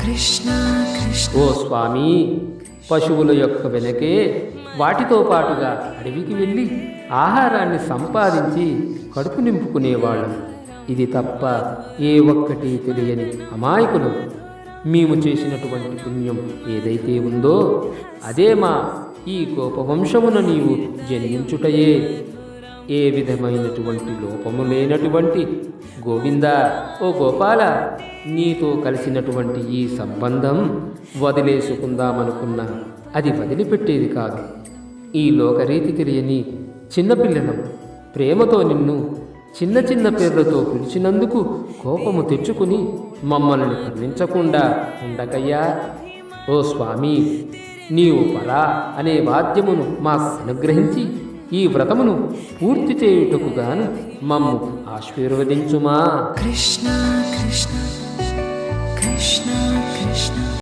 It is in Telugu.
కృష్ణ కృష్ణ. ఓ స్వామి, పశువుల యొక్క వెనకే వాటితో పాటుగా అడవికి వెళ్ళి ఆహారాన్ని సంపాదించి కడుపు నింపుకునేవాళ్ళం. ఇది తప్ప ఏ ఒక్కటి తెలియని అమాయకులు. మేము చేసినటువంటి పుణ్యం ఏదైతే ఉందో అదే మా ఈ గోపవంశమున నీవు జన్మించుటయే. ఏ విధమైనటువంటి లోపము లేనటువంటి గోవింద, ఓ గోపాల, నీతో కలిసినటువంటి ఈ సంబంధం వదిలేసుకుందామనుకున్నా అది వదిలిపెట్టేది కాదు. ఈ లోకరీతి తెలియని చిన్నపిల్లలం ప్రేమతో నిన్ను చిన్న చిన్న పేర్లతో పిలిచినందుకు కోపము తెచ్చుకుని మమ్మల్ని కరుణించకుండా ఉండకయ్యా. ఓ స్వామి, నీవు పరా అనే వాద్యమును మాకు అనుగ్రహించి ఈ వ్రతమును పూర్తి చేయుటకు గాను మమ్ము ఆశీర్వదించుమా. కృష్ణ కృష్ణ.